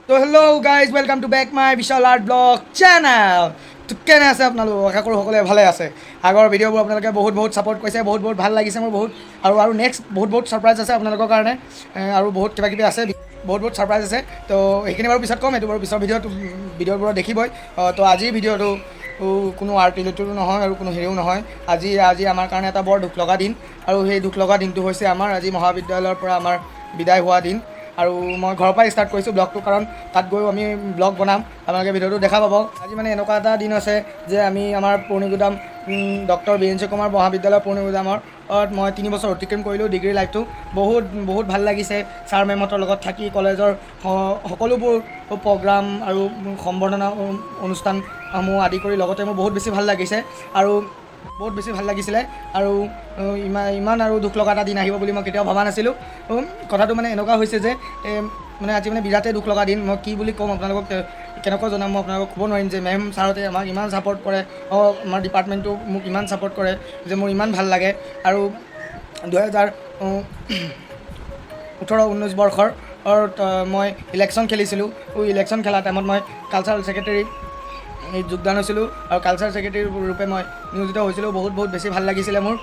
তো hello' guys welcome to back my Bishal art blog channel. তো কেনে আছে আপোনালোক? আশা কৰোঁ সকলোৱে ভালে আছে। আগৰ ভিডিঅ'বোৰ আপোনালোকে বহুত ছাপোৰ্ট কৰিছে, বহুত ভাল লাগিছে মোৰ বহুত। আৰু নেক্সট বহুত ছাৰপ্ৰাইজ আছে আপোনালোকৰ কাৰণে, আৰু বহুত কিবাকিবি আছে, বহুত ছাৰপ্ৰাইজ আছে। তো সেইখিনি বাৰু পিছত ক'ম, এইটো বাৰু পিছৰ ভিডিঅ'বোৰত দেখিবই। তো আজিৰ ভিডিঅ'টো কোনো আৰ্ট ৰিলেটেডো নহয় আৰু কোনো হেৰিও নহয়। আজি আমাৰ কাৰণে এটা বৰ দুখ লগা দিন, আৰু সেই দুখ লগা দিনটো হৈছে আমাৰ আজি মহাবিদ্যালয়ৰ পৰা আমাৰ বিদায় হোৱা দিন। আৰু মই ঘৰৰ পৰাই ষ্টাৰ্ট কৰিছোঁ ব্লগটো, কাৰণ তাত গৈও আমি ব্লগ বনাম, আপোনালোকে ভিডিঅ'টো দেখা পাব। আজি মানে এনেকুৱা এটা দিন আছে যে আমি আমাৰ পুৰণিগুদাম ডক্টৰ বীৰেন কুমাৰ মহাবিদ্যালয় পুৰণিগুদামৰ মই 3 বছৰ অতিক্ৰম কৰিলোঁ ডিগ্ৰী লাইফটো। বহুত ভাল লাগিছে ছাৰ মেমহঁতৰ লগত থাকি। কলেজৰ সকলোবোৰ প্ৰগ্ৰাম আৰু সম্বৰ্ধনা অনুষ্ঠানসমূহ আদি কৰি লগতে মোৰ বহুত বেছি ভাল লাগিছে, আৰু বহুত বেছি ভাল লাগিছিলে। আৰু ইমান আৰু দুখ লগা এটা দিন আহিব বুলি মই কেতিয়াও ভবা নাছিলোঁ। কথাটো মানে এনেকুৱা হৈছে যে মানে আজি মানে বিৰাটেই দুখ লগা দিন। মই কি বুলি ক'ম আপোনালোকক, কেনেকৈ জনাম মই আপোনালোকক ক'ব নোৱাৰিম যে মেম ছাৰহঁতে আমাক ইমান ছাপোৰ্ট কৰে, আমাৰ ডিপাৰ্টমেণ্টটো মোক ইমান ছাপোৰ্ট কৰে যে মোৰ ইমান ভাল লাগে। আৰু 2018-19 বৰ্ষৰ মই ইলেকশ্যন খেলিছিলোঁ। ইলেকশ্যন খেলা টাইমত মই কালচাৰেল ছেক্ৰেটেৰী যোগদান হৈছিলোঁ, আৰু কালচাৰেল ছেক্ৰেটেৰী ৰূপে মই নিয়োজিত হৈছিলোঁ। বহুত বেছি ভাল লাগিছিলে মোৰ।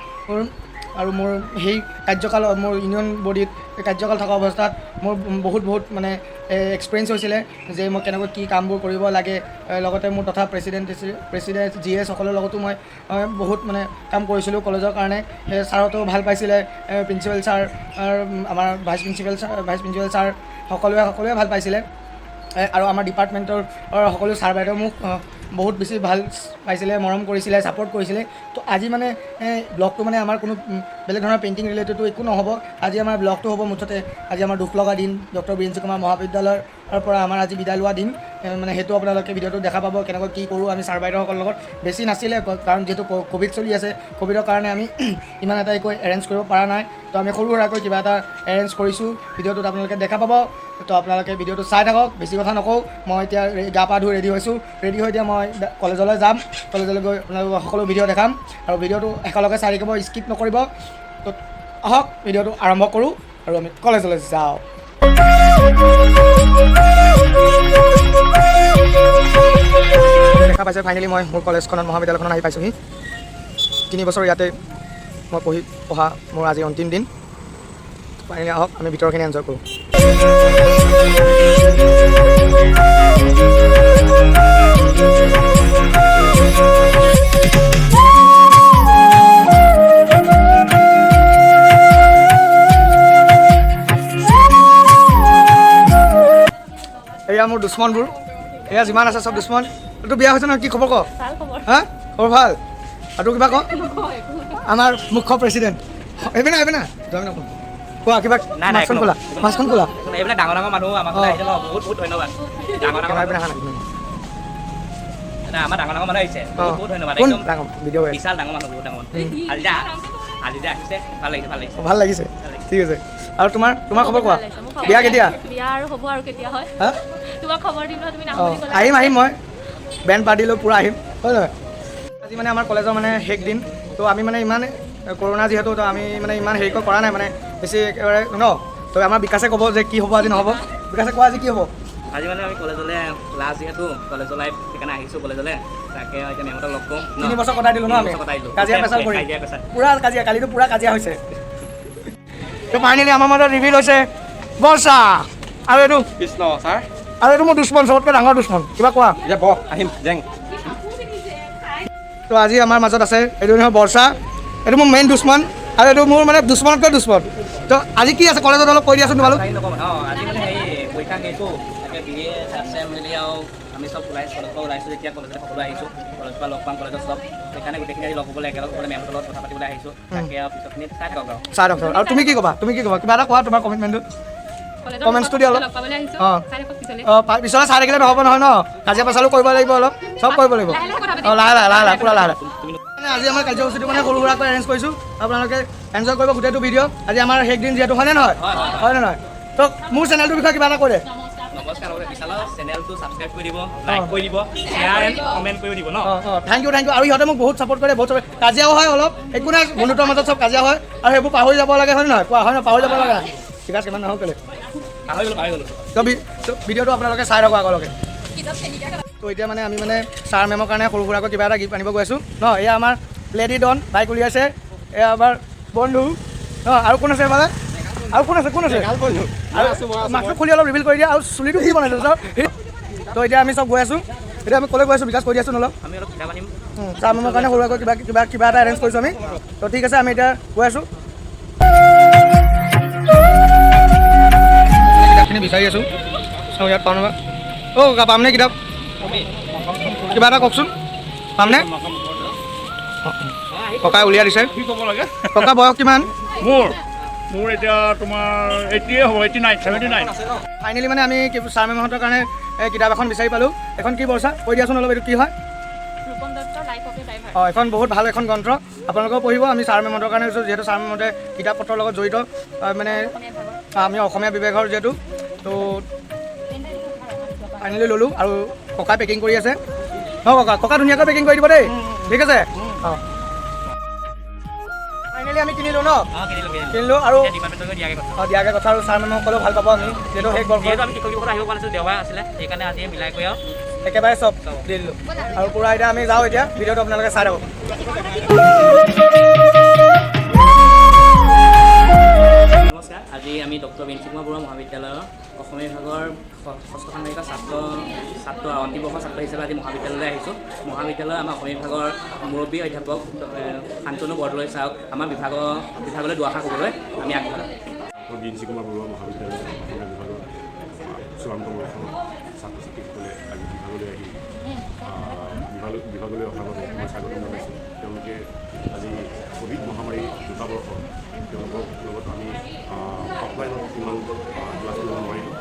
আৰু মোৰ সেই কাৰ্যকাল, মোৰ ইউনিয়ন বডিত কাৰ্যকাল থকা অৱস্থাত মোৰ বহুত মানে এক্সপিৰিয়েঞ্চ হৈছিলে যে মই কেনেকৈ কি কামবোৰ কৰিব লাগে। লগতে মোৰ তথা প্ৰেছিডেণ্ট GS সকলৰ লগতো মই বহুত মানে কাম কৰিছিলোঁ কলেজৰ কাৰণে। সেই ছাৰহঁতেও ভাল পাইছিলে, প্ৰিন্সিপাল ছাৰ, আমাৰ ভাইচ প্ৰিন্সিপাল ছাৰ সকলোৱে ভাল পাইছিলে। আৰু আমাৰ ডিপাৰ্টমেণ্টৰ সকলো ছাৰ বাইদেউ মোক বহুত বেছি ভাল পাইছিলে, মৰম কৰিছিলে, ছাপোৰ্ট কৰিছিলে। তো আজি মানে ব্লগটো মানে আমাৰ কোনো বেলেগ ধৰণৰ পেইণ্টিং ৰিলেটেডো একো নহ'ব। আজি আমাৰ ব্লগটো হ'ব মুঠতে আজি আমাৰ দুখ লগা দিন, ডক্টৰ বীৰেন কুমাৰ মহাবিদ্যালয়ৰ পৰা আমাৰ আজি বিদায় লোৱা দিন। মানে সেইটো আপোনালোকে ভিডিঅ'টো দেখা পাব, কেনেকৈ কি কৰোঁ আমি ছাৰ বাইদেউসকলৰ লগত। বেছি নাছিলে, কাৰণ যিহেতু ক'ভিড চলি আছে, ক'ভিডৰ কাৰণে আমি ইমান এটা একো এৰেঞ্জ কৰিব পৰা নাই। তো আমি সৰু সুৰাকৈ কিবা এটা এৰেঞ্জ কৰিছোঁ, ভিডিঅ'টোত আপোনালোকে দেখা পাব। তো আপোনালোকে ভিডিঅ'টো চাই থাকক। বেছি কথা নকওঁ, মই এতিয়া গা পা ধুই ৰেডি হৈছোঁ। ৰেডি হৈ এতিয়া মই কলেজলৈ যাম। কলেজলৈ গৈ আপোনালোকক সকলো ভিডিঅ' দেখাম, আৰু ভিডিঅ'টো একেলগে চাই থাকিব, স্কিপ নকৰিব। তো আহক ভিডিঅ'টো আৰম্ভ কৰোঁ আৰু আমি কলেজলৈ যাওঁ। দেখা পাইছে ফাইনেলি মই মোৰ কলেজখনত, মহাবিদ্যালয়খনত আহি পাইছোঁহি। 3 বছৰ ইয়াতে মই পঢ়া মোৰ আজি অন্তিম দিন। ফাইনেলি আহক আমি ভিতৰখিনি এনজয় কৰোঁ। এয়া মোৰ দুশ্মনবোৰ, এয়া যিমান আছে চব দুশ্মন। তোৰ বিয়া হৈছে নহয়, কি খবৰ ক? হা, খবৰ ভাল? আৰু তোৰ কিবা ক? আমাৰ মুখ্য প্ৰেছিডেণ্ট এইপিনে যাবি নকওঁ, কোৱা কিবা। মাছখন খোলা এইবিলাক ডাঙৰ মানুহ আমাক আহিছে ন, বহুত ধন্যবাদ। আমাৰ ডাঙৰ মানুহ আহিছে, বহুত ধন্যবাদ। ভিডিঅ' বিশাল ডাঙৰ মানুহ, বহুত ডাঙৰ মানুহ। আজি যে আহিছে, ভাল লাগিছে। ঠিক আছে। আৰু তোমাৰ খবৰ কোৱা? বিয়া কেতিয়া? বিয়া আৰু হ'ব আৰু কেতিয়া হয় তোমাক খবৰ দিম নহয়, তুমি নাহো বুলি ক'লা। আহিম মই বেণ্ড পাৰ্টি লৈ পূৰা আহিম, হয় নহয়? আজি মানে আমাৰ কলেজৰ মানে শেষ দিন। তো আমি মানে ইমান কৰোণা যিহেতু, তো আমি মানে ইমান হেৰি কৰা নাই মানে বেছি একেবাৰে ন। তো আমাৰ বিকাশে ক'ব যে কি হ'ব আজি নহ'ব। বিকাশে কোৱা আজি কি হ'ব? আজি মানে আমি কলেজলৈ লাষ্ট, যিহেতু কলেজৰ লাইফ, সেইকাৰণে আহিছোঁ কলেজলৈ। তাকে এতিয়া মেমহঁতক লগ কৰোঁ। 3 বছৰ কটাই দিলোঁ ন আমি, কাজিয়া পেচাল কৰি, পূৰা কাজিয়া। কালিতো পূৰা কাজিয়া হৈছে। তো ফাইনেলি আমাৰ মাজত ৰিভিল হৈছে বৰ্ষা, আৰু এইটো কৃষ্ণ ছাৰ, আৰু এইটো মোৰ দুশ্মন, চবতকৈ ডাঙৰ দুশ্মন। কিবা কোৱা? এতিয়া ব আহিম জেং। তো আজি আমাৰ মাজত আছে এইটো নহয় বৰ্ষা, এইটো মোৰ মেইন দুশ্মন, আৰু এইটো মোৰ মানে দুশ্মনতকৈ দুশ্মন। তো আজি কি আছে কলেজত অলপ কৈ দিয়াচোন তোমালোক। আজি মানে পৰীক্ষা শেষো, তাকে BA আছে মেলি আৰু আমি চব কলেজৰ পৰা ওলাইছোঁ। যেতিয়া কলেজলৈ সকলো আহিছোঁ, কলেজৰ পৰা লগ পাম কলেজত চব, সেইকাৰণে গোটেইখিনি আজি লগ হ'বলৈ একেলগে মেমহঁতৰ লগত কথা পাতিবলৈ আহিছোঁ। তাকে আৰু পিছৰখিনি চাই থাকক আৰু। আৰু তুমি কি ক'বা? কিবা এটা কোৱা তোমাৰ কমেণ্টমেণ্টটো, কমেণ্টছটো দিয়া অলপ। পিছলৈ চাই থাকিলে নহ'ব নহয় ন, কাজিয়া পেচালো কৰিব লাগিব, অলপ চব কৰিব লাগিব। লাহে পূৰা লাহে। আজি আমাৰ কাৰ্যসূচীটো মানে সৰু সুৰাকৈ এৰেঞ্জ কৰিছোঁ, আপোনালোকে এনজয় কৰিব গোটেইটো ভিডিঅ'। আজি আমাৰ শেষ দিন যিহেতু, হয়নে নহয়? হয়নে নহয়? তো মোৰ চেনেলটোৰ বিষয়ে কিবা এটা কৈ দে। নমস্কাৰ, বিশালৰ চেনেলটো ছাবস্ক্ৰাইব কৰি দিব, লাইক কৰি দিব, শ্বেয়াৰ এণ্ড কমেণ্ট কৰি দিব ন। Thank U. আৰু ইহঁতে মোক বহুত ছাপোৰ্ট কৰে, কাজিয়াও হয় অলপ, একো নাই, বন্ধুত্বৰ মাজত চব কাজিয়া হয়, আৰু সেইবোৰ পাহৰি যাব লাগে, হয় নে নহয়? কোৱা হয় নহয়? পাহৰি যাব লাগে, ঠিক আছে, কিমান নহওক কেলৈ। পাহৰি গ'লোঁ তো ভিডিঅ'টো আপোনালোকে চাই থাকক আগলৈকে তো এতিয়া মানে আমি মানে ছাৰ মেমৰ কাৰণে সৰু সুৰাকৈ কিবা এটা গিফ্ট আনিব গৈ আছোঁ ন এয়া আমাৰ লেডি ডন বাইক উলিয়াইছে এয়া আমাৰ বন্ধু ন আৰু কোন আছে মানে আৰু কোন আছে মাছটো খুলি অলপ ৰিভিল কৰি দিয়া আৰু চুলিটো কি বনাইছে ছাৰ তো এতিয়া আমি চব গৈ আছোঁ এতিয়া আমি ক'লৈ গৈ আছোঁ বিকাশ কৰি দিয়াচোন অলপ আমি অলপ কিতাপ আনিম ছাৰ মেমৰ কাৰণে সৰুকৈ কিবা এটা এৰেঞ্জ কৰিছোঁ আমি তো ঠিক আছে আমি এতিয়া গৈ আছোঁ কিতাপখিনি বিচাৰি আছোঁ চাওঁ ইয়াত পাওঁ নহয় অ' পামনে কিতাপ কিবা এটা কওকচোন পামনে ককাই উলিয়াই দিছে কি ক'ব লাগে ককা বয়স কিমান মোৰ এতিয়া তোমাৰ 80 হ'ব 79 ফাইনেলি মানে আমি ছাৰ মেমহঁতৰ কাৰণে কিতাপ এখন বিচাৰি পালোঁ এখন কি বৰ্ষা কৈ দিয়াচোন অলপ এইটো কি হয় ৰূপম দত্তৰ লাইফ অফ এ ড্ৰাইভাৰ অঁ এখন বহুত ভাল এখন গ্ৰন্থ আপোনালোকেও পঢ়িব আমি ছাৰ মেমহঁতৰ কাৰণে যিহেতু ছাৰ মেমহঁতে কিতাপ পত্ৰৰ লগত জড়িত মানে আমি অসমীয়া বিভাগৰ যিহেতু তো ফাইনেলি ল'লোঁ আৰু ককাই পেকিং কৰি আছে ন ককা ধুনীয়াকৈ পেকিং কৰি দিব দেই ঠিক আছে অঁ ফাইনেলি আমি কিনিলোঁ ন কিনিলোঁ আৰু দিয়াকৈ কথা আৰু ছাৰ মেমসকলেও ভাল পাব আমি যিহেতু সেই গল্প আমি কৃষক দিৱসত আহিব পৰা নাছিলোঁ দেওবাৰ আছিলে সেইকাৰণে আজি মিলাই কৰি আৰু একেবাৰে চব দি দিলোঁ আৰু পূৰা এতিয়া আমি যাওঁ এতিয়া ভিডিঅ'টো আপোনালোকে চাই থাকক নমস্কাৰ আজি আমি ডক্টৰ বিঞ্চি কুমাৰ বৰুৱা মহাবিদ্যালয়ৰ অসমীয়া বিভাগৰ ষষ্ঠ ষাণ্মাসিকৰ ছাত্ৰ অন্তিম বৰ্ষৰ ছাত্ৰ হিচাপে আজি মহাবিদ্যালয়লৈ আহিছোঁ মহাবিদ্যালয়ৰ আমাৰ অসমীয়া বিভাগৰ মুৰব্বী অধ্যাপক শান্তনু বৰদলৈ ছাৰক আমাৰ বিভাগলৈ দুআষাৰ ক'বলৈ আমি আগবঢ়াম ডক্টৰ বিঞ্চি কুমাৰ বৰুৱা মহাবিদ্যালয় অসমীয়া বিভাগৰ চূড়ান্ত বৰ্ষৰ ছাত্ৰ ছাত্ৰীসকলে আজি বিভাগলৈ আহি বিভাগলৈ অহাৰ বাবে মই স্বাগতম জনাইছোঁ তেওঁলোকে আজি ক'ভিড মহামাৰী দুটাবৰ্ষ তেওঁলোকৰ লগত আমি অফলাইনত ইমান ক্লাছ কৰিব নোৱাৰিলোঁ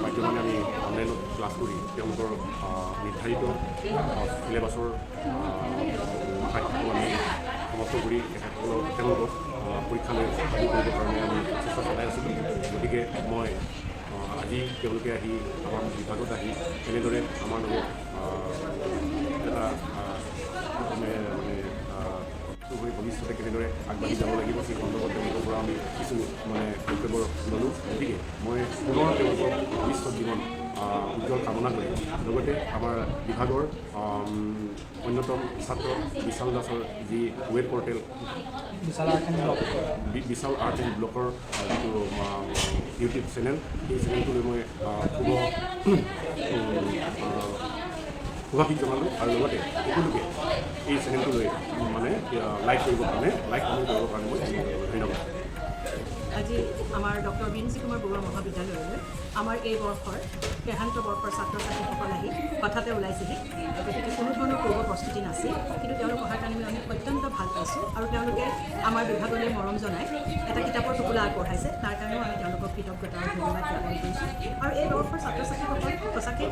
পাঠ্যক্ৰমে আমি অনলাইনত ক্লাছ কৰি তেওঁলোকৰ নিৰ্ধাৰিত চিলেবাছৰ পাঠ্যক্ৰম আমি সমাপ্ত কৰি তেওঁলোকক পৰীক্ষালৈ আদি কৰিবৰ কাৰণে আমি চেষ্টা চলাই আছিলোঁ গতিকে মই আজি তেওঁলোকে আহি আমাৰ বিভাগত আহি এনেদৰে আমাৰ লগত এটা ভৱিষ্যতে কেনেদৰে আগবাঢ়ি যাব লাগিব সেই সন্দৰ্ভত তেওঁলোকৰ পৰা আমি কিছু বক্তব্য ল'লোঁ গতিকে মই পুনৰ তেওঁলোকৰ ভৱিষ্যত জীৱন উজ্জ্বল কামনা কৰি লগতে আমাৰ বিভাগৰ অন্যতম ছাত্ৰ বিশাল দাসৰ যি web portal Bishal art and ব্লকৰ যিটো ইউটিউব চেনেল সেই চেনেলটোলৈ মই শুভাশীষ জনালোঁ আৰু লগতে সকলোকে এই চেনেলটোলৈ লাইক কৰিবৰ কাৰণে কমেণ্ট কৰিবৰ কাৰণে মই ধন্যবাদ আজি আমাৰ ডক্টৰ বিঞ্চি কুমাৰ বৰুৱা মহাবিদ্যালয়লৈ আমাৰ এই বৰ্ষৰ দেহান্ত বৰ্ষৰ ছাত্ৰ ছাত্ৰীসকল আহি হঠাতে ওলাইছেহি গতিকে কোনো ধৰণৰ পূৰ্ব প্ৰস্তুতি নাছিল কিন্তু তেওঁলোক অহাৰ কাৰণে আমি অত্যন্ত ভাল পাইছোঁ আৰু তেওঁলোকে আমাৰ বিভাগলৈ মৰম জনাই এটা কিতাপৰ টোপোলা আগবঢ়াইছে তাৰ কাৰণেও আমি তেওঁলোকক কৃতজ্ঞতা আৰু ধন্যবাদ জ্ঞাপন কৰিছোঁ আৰু এই বৰ্ষৰ ছাত্ৰ ছাত্ৰীসকল সঁচাকৈ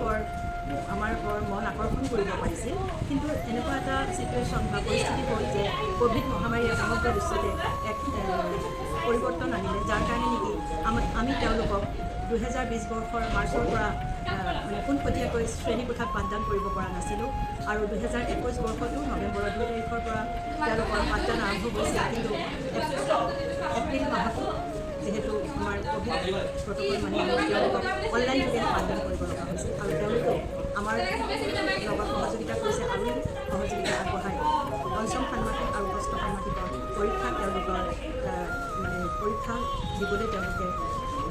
আমাৰ মন আকৰ্ষণ কৰিব পাৰিছিল কিন্তু এনেকুৱা এটা ছিটুৱেশ্যন বা পৰিস্থিতি হ'ল যে ক'ভিড মহামাৰীয়ে সমগ্ৰ বিশ্বতে এক পৰিৱৰ্তন আনিলে যাৰ কাৰণে নেকি আমি তেওঁলোকক 2020 বৰ্ষৰ মাৰ্চৰ পৰা পোনপটীয়াকৈ শ্ৰেণীকোঠাত পাঠদান কৰিব পৰা নাছিলোঁ আৰু 2021 বৰ্ষতো নৱেম্বৰৰ 2 তাৰিখৰ পৰা তেওঁলোকৰ পাঠদান আৰম্ভ হৈছিল কিন্তু এপ্ৰিল মাহতো যিহেতু আমাৰ ক'ভিড প্ৰট'কল মানি তেওঁলোকক অনলাইন যোগে পাঠদান কৰিব লগা হৈছিল আৰু তেওঁলোকে আমাৰ লগত সহযোগিতা কৰিছে আৰু সহযোগিতা আগবঢ়াই পঞ্চম ষাণ্মাসিক আৰু ষষ্ঠ ষাণ্মাসিকৰ পৰীক্ষা তেওঁলোকৰ পৰীক্ষা দিবলৈ তেওঁলোকে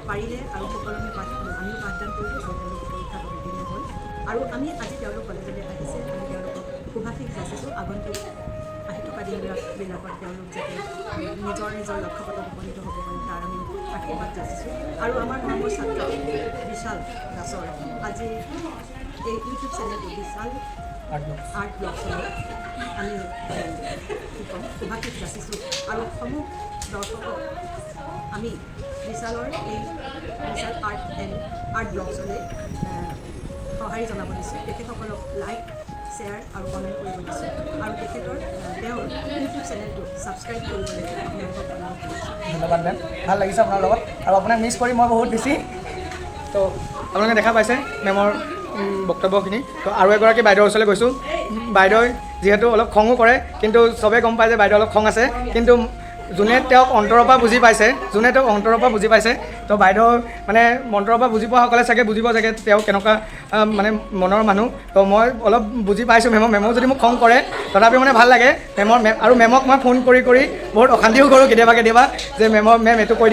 পাৰিলে আৰু সকলোৱে আমিও পাঠদান কৰিলোঁ আৰু তেওঁলোকে পৰীক্ষাত অৱতীৰ্ণ হ'ল আৰু আমি আজি তেওঁলোক কলেজলৈ আহিছে আমি তেওঁলোকক শুভাশীষ যাচিছোঁ আগন্তুক আহি থকা দিনবিলাকত তেওঁলোক যাতে নিজৰ লক্ষ্যপথত উপনীত হ'ব পাৰে তাৰ আমি আশীৰ্বাদ যাচিছোঁ আৰু আমাৰ মৰমৰ ছাত্ৰ বিশাল দাসৰ আজি এই ইউটিউব চেনেলটো বিশাল আৰ্ট ব্লগছলৈ আমি শুভাশীষ যাচিছোঁ আৰু সমূহ দৰ্শকক আমি বিশালৰ এই বিশাল আৰ্ট ব্লগছলৈ সঁহাৰি জনাব দিছোঁ তেখেতসকলক লাইক শ্বেয়াৰ আৰু কমেণ্ট কৰিব দিছোঁ আৰু তেওঁৰ ইউটিউব চেনেলটো ছাবস্ক্ৰাইব কৰিবলৈ আপোনালোকক অনুৰোধ কৰিছোঁ ধন্যবাদ মেম ভাল লাগিছে আপোনাৰ লগত আৰু আপোনাক মিছ কৰি মই বহুত বেছি তো আপোনালোকে দেখা পাইছে মেমৰ বক্তব্যখিনি তো আৰু এগৰাকী বাইদেউৰ ওচৰলৈ গৈছোঁ বাইদেৱে যিহেতু অলপ খঙো কৰে কিন্তু চবেই গম পায় যে বাইদেউ অলপ খং আছে কিন্তু যোনে তেওঁক অন্তৰৰ পৰা বুজি পাইছে তো বাইদেউ মানে মন্ত্ৰৰ পৰা বুজি পোৱাসকলে চাগে বুজিব চাগে তেওঁ কেনেকুৱা মানে মনৰ মানুহ। তো মই অলপ বুজি পাইছোঁ মেমক যদি মোক খং কৰে তথাপিও মানে ভাল লাগে আৰু মেমক মই ফোন কৰি বহুত অশান্তিও কৰোঁ কেতিয়াবা যে মেম এইটো কৈ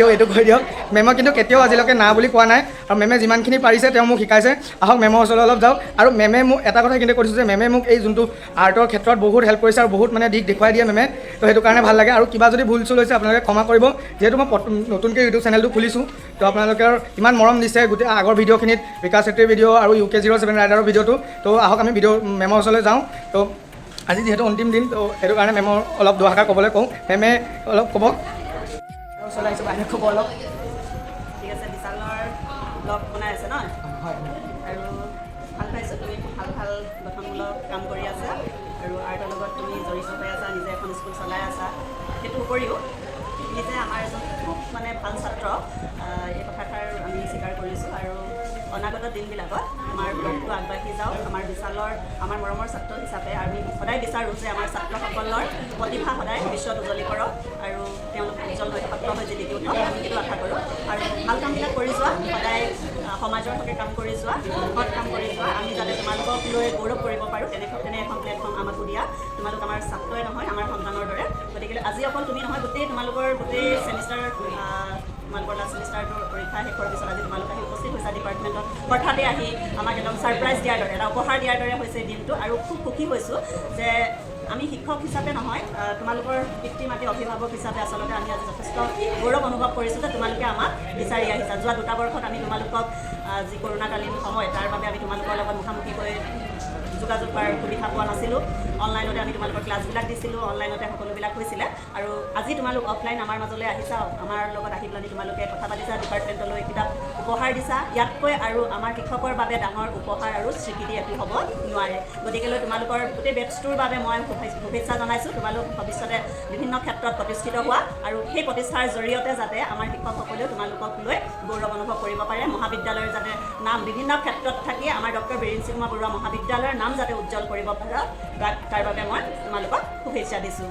দিয়ক মেমক কিন্তু কেতিয়াও আজিলৈকে না বুলি কোৱা নাই। আৰু মেমে যিমানখিনি পাৰিছে তেওঁ মোক শিকাইছে। আহক মেমৰ ওচৰলৈ অলপ যাওক। আৰু মেমে মোক এটা কথা কিন্তু কৈছোঁ যে মেমে মোক এই যোনটো আৰ্টৰ ক্ষেত্ৰত বহুত হেল্প কৰিছে আৰু বহুত মানে দিশ দেখুৱাই দিয়ে মেমে। তো সেইটো কাৰণে ভাল লাগে। আৰু কিবা যদি ভুল চুল হৈছে আপোনালোকে ক্ষমা কৰিব, যিহেতু মই নতুনকৈ ইউটিউব চেনেলটো খুলিছোঁ। তো আপোনালোকৰ ইমান মৰম দিছে গোটেই আগৰ ভিডিঅ'খিনিত, বিকাশ চেত্ৰীৰ ভিডিঅ' আৰু UK07 ৰাইডাৰৰ ভিডিঅ'টো। তো আহক আমি মেমৰ ওচৰলৈ যাওঁ। তো আজি যিহেতু অন্তিম দিন, তো সেইটো কাৰণে মেমৰ অলপ দুআষাৰ ক'বলৈ কওঁ। মেমে অলপ ক'ব। ওচৰলৈ আহিছোঁ, বাইদেউ ক'ব অলপ। ঠিক আছে, বিশালৰ ব্লগ বনাই আছে ন? হয় আৰু ভাল পাইছোঁ, তুমি খুব ভাল গঠনমূলক কাম কৰি আছা আৰু আৰ্টৰ লগত তুমি জড়িত হৈ আছা, নিজে এখন স্কুল চলাই আছা। সেইটো উপৰিও তুমি যে আমাৰ এজন খুব মানে ভাল ছাত্ৰ, এই কথাষাৰ আমি স্বীকাৰ কৰিছোঁ। আৰু অনাগত দিনবিলাকত আমাৰ ব্লগটো আগবাঢ়ি যাওক। আমাৰ বিশালৰ আমাৰ মৰমৰ ছাত্ৰ হিচাপে আমি সদায় বিচাৰোঁ যে আমাৰ ছাত্ৰসকলৰ প্ৰতিভা সদায় বিশ্বত উজ্বলি কৰক আৰু তেওঁলোক উজ্জ্বল হৈ ছাত্ৰ হৈ জিলিকি উঠক, আমি সেইটো আশা কৰোঁ। আৰু ভাল কামবিলাক কৰি যোৱা, সদায় সমাজৰ হকে কাম কৰি যোৱা, সৎ কাম কৰি যোৱা। আমি যাতে তোমালোকক লৈ গৌৰৱ কৰিব পাৰোঁ তেনে এখন প্লেটফৰ্ম আমাকো দিয়া। তোমালোক আমাৰ ছাত্ৰই নহয়, আমাৰ সন্তানৰ দৰে। গতিকে আজি অকল তুমি নহয়, তোমালোকৰ গোটেই চেমিষ্টাৰ তোমালোকৰ লাষ্ট চেমিষ্টাৰটোৰ পৰীক্ষা শেষৰ পিছত আজি তোমালোক আহি উপস্থিত হৈছা ডিপাৰ্টমেণ্টত। হঠাতে আহি আমাক একদম ছাৰপ্ৰাইজ দিয়াৰ দৰে, এটা উপহাৰ দিয়াৰ দৰে হৈছে দিনটো। আৰু খুব সুখী হৈছোঁ যে আমি শিক্ষক হিচাপে নহয়, তোমালোকৰ পিতৃ মাতৃ অভিভাৱক হিচাপে আচলতে আমি আজি যথেষ্ট গৌৰৱ অনুভৱ কৰিছোঁ যে তোমালোকে আমাক বিচাৰি আহিছা। যোৱা 2টা বৰ্ষত আমি তোমালোকক যি কৰোণাকালীন সময়, তাৰ বাবে আমি তোমালোকৰ লগত মুখামুখিকৈ যোগাযোগ কৰাৰ সুবিধা পোৱা নাছিলোঁ। অনলাইনতে আমি তোমালোকৰ ক্লাছবিলাক দিছিলোঁ, অনলাইনতে সকলোবিলাক হৈছিলে। আৰু আজি তোমালোক অফলাইন আমাৰ মাজলৈ আহিছা, আমাৰ লগত আহি পেলাই তোমালোকে কথা পাতিছা, ডিপাৰ্টমেণ্টলৈ কিতাপ উপহাৰ দিছা। ইয়াতকৈ আৰু আমাৰ শিক্ষকৰ বাবে ডাঙৰ উপহাৰ আৰু স্বীকৃতি একো হ'ব নোৱাৰে। গতিকেলৈ তোমালোকৰ গোটেই বেটছটোৰ বাবে মই শুভেচ্ছা জনাইছোঁ। তোমালোক ভৱিষ্যতে বিভিন্ন ক্ষেত্ৰত প্ৰতিষ্ঠিত হোৱা আৰু সেই প্ৰতিষ্ঠাৰ জৰিয়তে যাতে আমাৰ শিক্ষকসকলেও তোমালোকক লৈ গৌৰৱ অনুভৱ কৰিব পাৰে। মহাবিদ্যালয়ৰ যাতে নাম বিভিন্ন ক্ষেত্ৰত থাকি আমাৰ ডক্টৰ বীৰেন চিংহ বৰুৱা মহাবিদ্যালয়ৰ নাম যাতে উজ্জ্বল কৰিব পাৰা, তাৰ বাবে মই তোমালোকক শুভেচ্ছা দিছোঁ।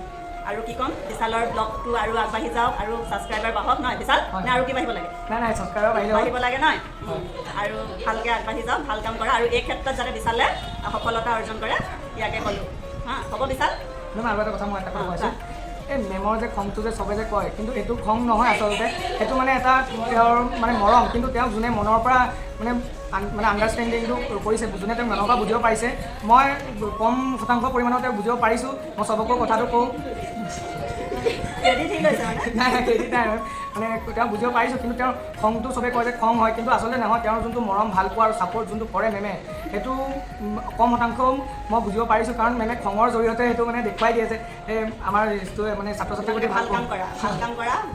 আৰু কি ক'ম, বিশালৰ ব্লগটো আৰু আগবাঢ়ি যাওক আৰু ছাবস্ক্ৰাইবাৰ বাঢ়ক নহয় বিশাল? নে আৰু কি বাঢ়িব লাগে? নাই ছাবস্ক্ৰাইবাৰ বাঢ়িব লাগে নহয়? আৰু ভালকৈ আগবাঢ়ি যাওক, ভাল কাম কৰা আৰু এই ক্ষেত্ৰত যাতে বিশালে সফলতা অৰ্জন কৰে, ইয়াকে ক'লোঁ। হ'ব বিশাল? মেম আৰু এটা কথা মই এটা কথা কৈছোঁ, এই মেমৰ যে খংটো যে চবে যে কয়, কিন্তু এইটো খং নহয় আচলতে। সেইটো মানে এটা তেওঁৰ মানে মৰম। কিন্তু তেওঁ যোনে মনৰ পৰা মানে আণ্ডাৰষ্টেণ্ডিংটো কৰিছে, যোনে তেওঁক মনৰ পৰা বুজিব পাৰিছে, মই কম শতাংশ পৰিমাণত তেওঁক বুজিব পাৰিছোঁ। মই চবকো কথাটো কওঁ, ঠিক হৈছে নাই ক্ৰেডিট নাই মানে তেওঁ বুজিব পাৰিছোঁ। কিন্তু তেওঁৰ খংটো চবে কয় যে খং হয়, কিন্তু আচলতে নহয়। তেওঁৰ যোনটো মৰম ভাল পোৱা আৰু ছাপোৰ্ট যোনটো কৰে মেমে, সেইটো কম শতাংশ মই বুজিব পাৰিছোঁ। কাৰণ মেমে খঙৰ জৰিয়তে সেইটো মানে দেখুৱাই দিয়ে যে আমাৰ মানে ছাত্ৰ ছাত্ৰীৰ প্ৰতি ভাল কাম কৰা,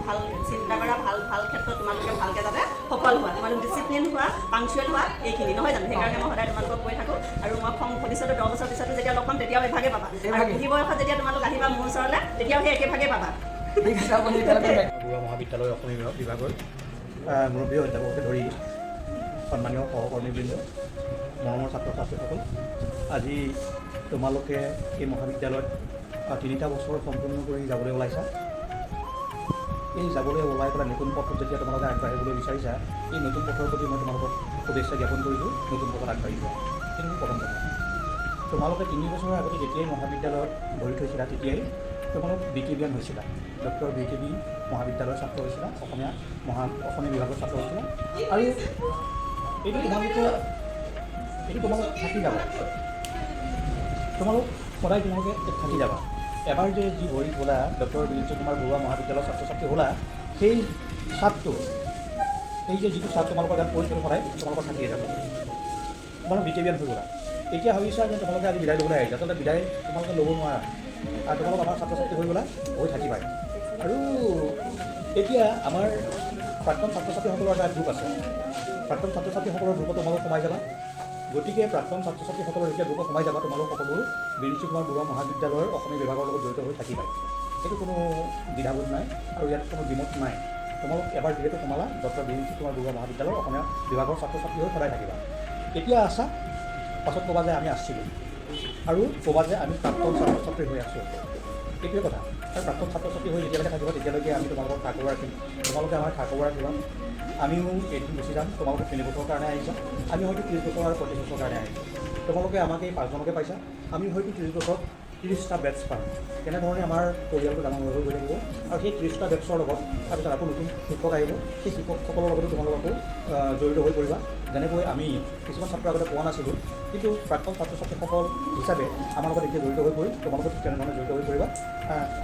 ভাল চিন্তা কৰা, ভাল ক্ষেত্ৰত তোমালোকে ভালকৈ যাতে সফল হোৱা, তোমালোক ডিচিপ্লিন হোৱা, পাংচুৱেল হোৱা, এইখিনি নহয় জানো? সেইকাৰণে মই সদায় তোমালোকক কৈ থাকোঁ। আৰু মই খং ভৱিষ্যতে 10 বছৰ পিছতো যেতিয়া লগ পাম তেতিয়াও এভাগে পাবা, আৰু বুঢ়ী বয়সত যেতিয়া তোমালোক আহিবা মোৰ ওচৰলৈ তেতিয়াও সেই একেভাগে পাবা। ঠিক আছে, আপুনি এতিয়ালৈকে বৰুৱা মহাবিদ্যালয় অসমীয়া বিভাগৰ মুৰব্বী অধ্যাপককে ধৰি সন্মানীয় সহকৰ্মীবৃন্দ, মৰমৰ ছাত্ৰ ছাত্ৰীসকল, আজি তোমালোকে এই মহাবিদ্যালয়ত 3টা বছৰ সম্পূৰ্ণ কৰি যাবলৈ ওলাইছা। এই যাবলৈ ওলাই পেলাই নতুন পথত যেতিয়া তোমালোকে আগবাঢ়িবলৈ বিচাৰিছা, এই নতুন পথৰ প্ৰতি মই তোমালোকক শুভেচ্ছা জ্ঞাপন কৰিছোঁ। নতুন পথত আগবাঢ়িব, কিন্তু প্ৰথম কথা, তোমালোকে 3 বছৰৰ আগতে যেতিয়াই মহাবিদ্যালয়ত ভৰি থৈছিলা তেতিয়াই তোমালোক BKBian হৈছিলা, ডক্টৰ BKB মহাবিদ্যালয়ৰ ছাত্ৰ হৈছিলা, অসমীয়া বিভাগৰ ছাত্ৰ হৈছিলা। আৰু এইটো তোমালোক থাকি যাব, তোমালোক সদায় তোমালোকে থাকি যাবা। এবাৰ যে যি ভৰি গ'লা ডক্টৰ বীৰেন কুমাৰ বৰুৱা মহাবিদ্যালয়ৰ ছাত্ৰ ছাত্ৰী হ'লা, সেই ছাপটো, এই যে যিটো ছাপ তোমালোকৰ গাত পৰিছিল সদায় তোমালোকৰ থাকিয়ে যাব। তোমালোক BKBian হৈ গ'লা। এতিয়া ভাবিছা যে তোমালোকে আজি বিদায় ল'বলৈ আহিছা, আচলতে বিদায় তোমালোকে ল'ব নোৱাৰা। আৰু তোমালোক আমাৰ ছাত্ৰ ছাত্ৰী হৈ গ'লা, হৈ থাকিবাই। আৰু এতিয়া আমাৰ প্ৰাক্তন ছাত্ৰ ছাত্ৰীসকলৰ এটা গ্ৰুপ আছে, প্ৰাক্তন ছাত্ৰ ছাত্ৰীসকলৰ গ্ৰুপত তোমালোক সোমাই যাবা। গতিকে প্ৰাক্তন ছাত্ৰ ছাত্ৰীসকলৰ যেতিয়া গ্ৰুপত সোমাই যাবা, তোমালোক সকলো বীৰেন কুমাৰ বৰুৱা মহাবিদ্যালয়ৰ অসমীয়া বিভাগৰ লগত জড়িত হৈ থাকিবাই। এইটো কোনো দ্বিধাবোধ নাই আৰু ইয়াত কোনো দ্বিমত নাই। তোমালোক এবাৰ যিহেতু সোমালা, ডক্টৰ বীৰেন কুমাৰ বৰুৱা মহাবিদ্যালয়ৰ অসমীয়া বিভাগৰ ছাত্ৰ ছাত্ৰী হৈ সদায় থাকিবা। এতিয়া আছা, পাছত ক'বা যে আমি আছিলোঁ, আৰু ক'বা যে আমি প্ৰাক্তন ছাত্ৰ ছাত্ৰী হৈ আছোঁ। এইটোৱে কথা। আৰু প্ৰাক্তন ছাত্ৰ ছাত্ৰী হৈ যেতিয়ালৈকে থাকিব তেতিয়ালৈকে আমি তোমালোকক খা খবৰ ৰাখিম, তোমালোকে আমাৰ খা খবৰ ৰাখিবা। আমিও এদিন গুচি যাম, তোমালোকে 3 বছৰৰ কাৰণে আহিছা, আমি হয়তো 30 বছৰ আৰু 35 বছৰৰ কাৰণে আহিছোঁ। তোমালোকে আমাক এই 5জনকে পাইছা, আমি হয়তো 30 বছৰত 30টা বেটছ পাম। তেনেধৰণে আমাৰ পৰিয়ালটো ডাঙৰ হৈ গৈ থাকিব আৰু সেই 30টা বেটছৰ লগত তাৰপিছত আকৌ নতুন শিক্ষক আহিব, সেই শিক্ষকসকলৰ লগতো তোমালোকো জড়িত হৈ পৰিবা। যেনেকৈ আমি কিছুমান ছাত্ৰ আগতে পোৱা নাছিলোঁ, কিন্তু প্ৰাক্তন ছাত্ৰ ছাত্ৰীসকল হিচাপে আমাৰ লগত এতিয়া জড়িত হৈ পৰিল, তোমালোকে ঠিক তেনেধৰণে জড়িত হৈ পৰিবা।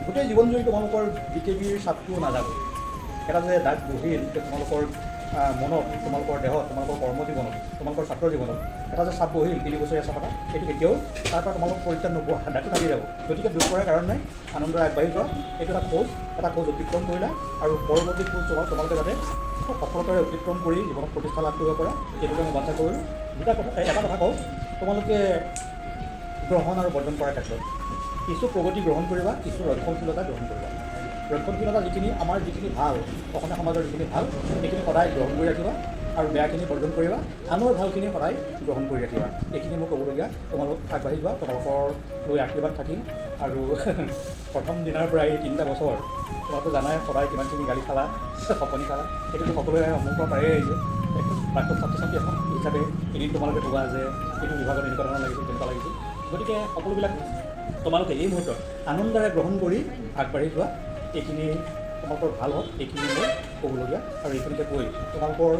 গোটেই জীৱন জুৰি তোমালোকৰ BKBৰ চাপটোও নাযাব। এটা যে দাগ বহিল তোমালোকৰ মনত, তোমালোকৰ দেহত, তোমালোকৰ কৰ্মজীৱনত, তোমালোকৰ ছাত্ৰ জীৱনত এটা যে চাপ বহিল 3 বছৰীয়া চাপ এটা, এইটো কেতিয়াও তাৰ পৰা তোমালোক পৰিত্ৰাণ নোপোৱা, দাগটো থাকি যাব। গতিকে দুখ কৰাৰ কাৰণ নাই, আনন্দৰে আগবাঢ়ি যোৱা। এইটো এটা খোজ অতিক্ৰম কৰিলা আৰু পৰৱৰ্তী খোজ তোমালোকে যাতে সফলতাৰে অতিক্ৰম কৰি জীৱনত প্ৰতিষ্ঠা লাভ কৰিব পৰা, সেইটোকে মই বাঞ্ছা কৰিলোঁ। এটা কথা কওঁ, তোমালোকে গ্ৰহণ আৰু বৰ্জন কৰাৰ ক্ষেত্ৰত কিছু প্ৰগতি গ্ৰহণ কৰিবা, কিছু ৰক্ষণশীলতা গ্ৰহণ কৰিবা। ৰক্ষণশীলতা যিখিনি আমাৰ যিখিনি ভাল, অসমীয়া সমাজৰ যিখিনি ভাল, সেইখিনি সদায় গ্ৰহণ কৰি ৰাখিবা আৰু বেয়াখিনি বৰ্জন কৰিবা, আনৰ ভালখিনি সদায় গ্ৰহণ কৰি ৰাখিবা। এইখিনি মোৰ ক'বলগীয়া। তোমালোক আগবাঢ়ি যোৱা, তোমালোকৰ লৈ আশীৰ্বাদ থাকিম। আৰু প্ৰথম দিনাৰ পৰা এই 3টা বছৰ তোমালোকে জানাই সদায় কিমানখিনি গালি খালা, সপনি খালা, সেইটোতো সকলোৱে সন্মুখৰ পায়ে আহিছে। প্ৰাক্তন ছাত্ৰ ছাত্ৰী হিচাপে এদিন তোমালোকে ক'বা যে এইটো বিভাগত এনেকুৱা ধৰণৰ লাগিছিল, তেনেকুৱা লাগিছিল। গতিকে সকলোবিলাক তোমালোকে এই মুহূৰ্তত আনন্দৰে গ্ৰহণ কৰি আগবাঢ়ি যোৱা। এইখিনি তোমালোকৰ ভাল হওক, এইখিনি মই ক'বলগীয়া। আৰু এইখিনিতে কৈ তোমালোকৰ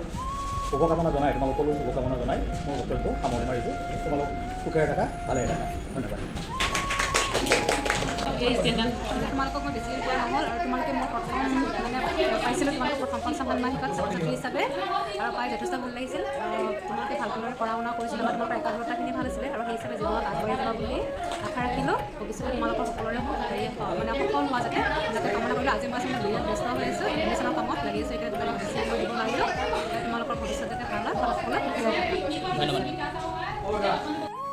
শুভকামনা জনাই, তোমালোকলৈ শুভকামনা জনাই মোৰ বক্তব্য সামৰণি মাৰিছোঁ। তোমালোক সুখেৰে থাকা, ভালে থাকা। ধন্যবাদ। তোমালোকক মই বেছি কোৱা নহ'ল আৰু তোমালোকে মই প্ৰথম পাইছিলোঁ তোমালোকে প্ৰথম ষাণ্মাসিকত ছাত্ৰ ছাত্ৰী হিচাপে আৰু পাই যথেষ্ট ভাল লাগিছিল। তোমালোকে ভালদৰে পঢ়া শুনা কৰিছিল বা তোমালোকৰ একাগ্ৰতাখিনি ভাল আছিলে আৰু সেই হিচাপে জীৱনত আগবাঢ়ি যাবা বুলি আশা ৰাখিলোঁ। ভৱিষ্যতে তোমালোকৰ সকলোৰে সফল হোৱা যাতে কামনা কৰিলোঁ। আজি মই আচলতে বিৰাট ব্যস্ত হৈ আছোঁ, এডমিশ্যনৰ কামত লাগি আছোঁ, এতিয়া তোমালোকক বেছি সময় দিব নোৱাৰিলোঁ। তোমালোকৰ ভৱিষ্যত যাতে ভাল হয়, সকলোৱে ধন্যবাদ।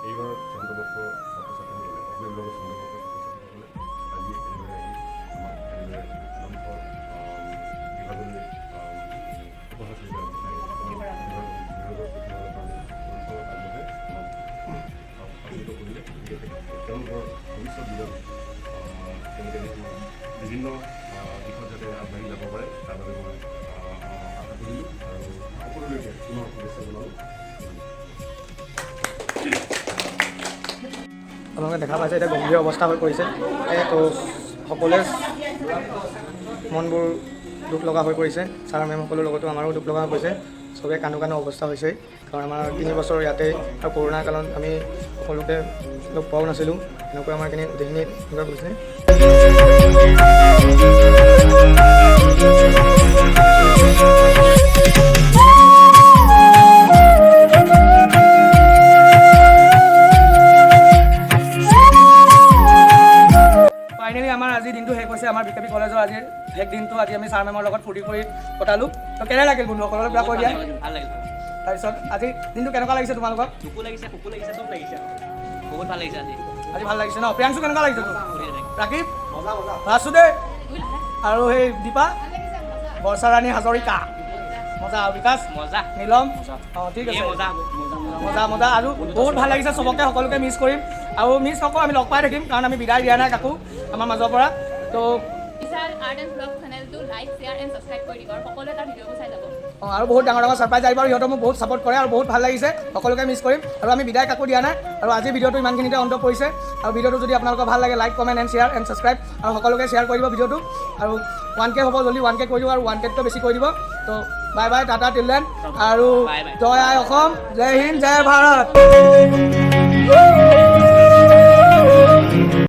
এইবাৰ চন্দ্ৰবৰ্ষ ছাত্ৰ ছাত্ৰীসকলে অগ্নিবিভাগৰ চন্দ্ৰবৰ্ষ ছাত্ৰ ছাত্ৰীসকলে আজি এনেদৰে আহি আমাক এনেদৰে নামঘৰ বিভাগলৈ উপহাৰ স্বীকাৰ বিভাগৰ পুথিভঁৰালৰ কাৰণে আগবঢ়াই আলোকিত কৰিলে। গতিকে তেওঁলোকৰ ভৱিষ্যত জীৱন তেওঁলোকে বিভিন্ন দিশত যাতে আগবাঢ়ি যাব পাৰে, তাৰ বাবে মই আশা কৰিলোঁ আৰু সকলোলৈকে পুনৰ শুভেচ্ছা জনালোঁ। আপোনালোকে দেখা পাইছে এতিয়া গম্ভীৰ অৱস্থা হৈ পৰিছে। তো সকলোৱে মনবোৰ দুখ লগা হৈ পৰিছে। ছাৰ মেমসকলৰ লগতো আমাৰো দুখ লগা হৈ পৰিছে। চবেই কান্দো কান্দো অৱস্থা হৈছে, কাৰণ আমাৰ 3 বছৰ ইয়াতে আৰু কৰোণা কালত আমি সকলোকে লগ পোৱাও নাছিলোঁ। এনেকৈ আমাৰ গোটেইখিনি এনেকুৱা কৰিছে। ফাইনেলি আমাৰ আজিৰ দিনটো শেষ হৈছে। আমাৰ BKB কলেজৰ আজিৰ শেষ দিনটো আজি আমি ছাৰ মেমৰ লগত ফূৰ্তি কৰি কটালোঁ। তো কেনে লাগিল বন্ধুসকলৰ পৰা কৈ দিয়া। ভাল লাগিল। তাৰপিছত আজি দিনটো কেনেকুৱা লাগিছে তোমালোকক? দুখো লাগিছে, সুখো লাগিছে, চব লাগিছে। বহুত ভাল লাগিছে আজি ভাল লাগিছে ন? প্ৰিয়াংশু কেনেকুৱা লাগিছে তোৰ? ৰাকিব, বাসুদেৱ আৰু সেই দীপা, বৰ্ষাৰাণী হাজৰিকা, মজা। বিকাশ, মজা। নীলম, ঠিক আছে, মজা। আৰু বহুত ভাল লাগিছে। চবকে সকলোকে মিছ কৰিম আৰু মিছ নকৰোঁ, আমি লগ পাই থাকিম, কাৰণ আমি বিদায় দিয়া নাই কাকো আমাৰ মাজৰ পৰা। তো বিশাল আৰ্ট এণ্ড ব্লগ চেনেলটো লাইক, শ্বেয়াৰ এণ্ড ছাবস্ক্ৰাইব কৰি দিব আৰু সকলোৱে তাৰ ভিডিঅ'বোৰ চাই যাব। আৰু বহুত ডাঙৰ ছাৰপ্ৰাইজ আহিব আৰু সিহঁতে মোক বহুত ছাপোৰ্ট কৰে আৰু বহুত ভাল লাগিছে। সকলোকে মিছ কৰিম আৰু আমি বিদায় কাকো দিয়া নাই। আৰু আজিৰ ভিডিঅ'টো ইমানখিনিতে অন্ত পৰিছে। আৰু ভিডিঅ'টো যদি আপোনালোকৰ ভাল লাগে, like, comment and share and subscribe আৰু সকলোকে শ্বেয়াৰ কৰি দিব ভিডিঅ'টো। আৰু 1K হ'ব, জলদি 1K কৰি দিব আৰু 1Kতকৈ বেছি কৰি দিব। তো bye bye, Tata, till then, আৰু জয় আই অসম, জয় হিন্দ, জয় ভাৰত।